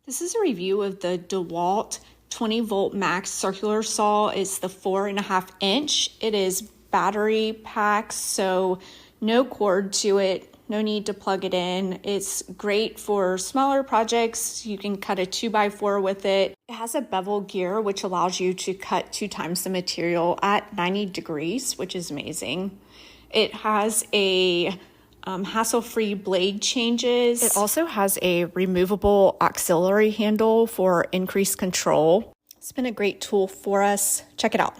This is a review of the DEWALT 20-volt max circular saw. It's the 4.5 inch. It is battery packed, so no cord to it, no need to plug it in. It's great for smaller projects. You can cut a 2x4 with it. It has a bevel gear, which allows you to cut 2 times the material at 90 degrees, which is amazing. It has a hassle-free blade changes. It also has a removable auxiliary handle for increased control. It's been a great tool for us. Check it out.